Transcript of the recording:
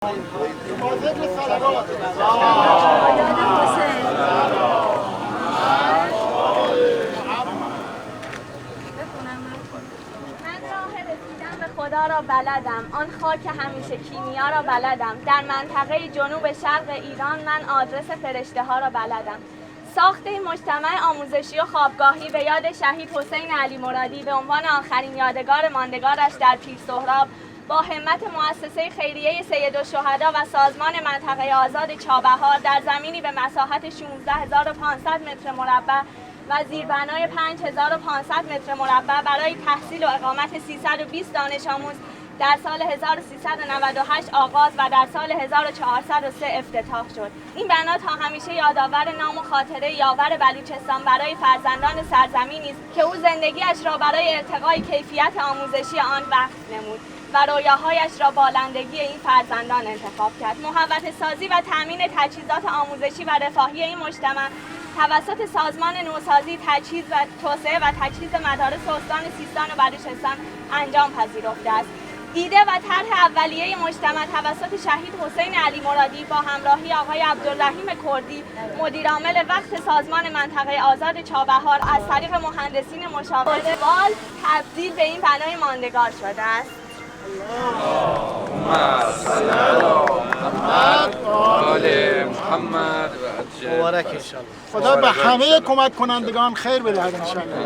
خدا را بلدم، آن خاک همیشه کیمیا را بلدم. در منطقه جنوب شرق ایران من آدرس فرشته ها را بلدم. ساخته مجتمع آموزشی و خوابگاهی به یاد شهید حسین علی مرادی به عنوان آخرین یادگار ماندگارش در پیر سهراب با همت مؤسسه خیریه سیدالشهدا و سازمان منطقه آزاد چابهار در زمینی به مساحت 16500 متر مربع و زیربنای 5500 متر مربع برای تحصیل و اقامت 320 دانش آموز در سال 1398 آغاز و در سال 1403 افتتاح شد. این بنا تا همیشه یادآور نام و خاطره یاور بلوچستان برای فرزندان سرزمینی است که او زندگیش را برای ارتقای کیفیت آموزشی آن وقف نمود و رویاهایش را بالندگی این فرزندان انتخاب کرد. محوطه سازی و تامین تجهیزات آموزشی و رفاهی این مجتمع توسط سازمان نوسازی، تجهیز و توسعه و تجهیز مدارس استان سیستان و بلوچستان انجام پذیرفته است. ایده و طرح اولیه مجتمع توسط شهید حسین علی مرادی با همراهی آقای عبدالرحیم کردی مدیرعامل وقت سازمان منطقه آزاد چابهار از طریق مهندسین مشاور تبدیل به این بنای ماندگار شده است. اللهم صل علی محمد و آل محمد و عجل مبارک ان شاء الله. خدا به همه کمک کنندگان خیر بدهد ان شاء الله.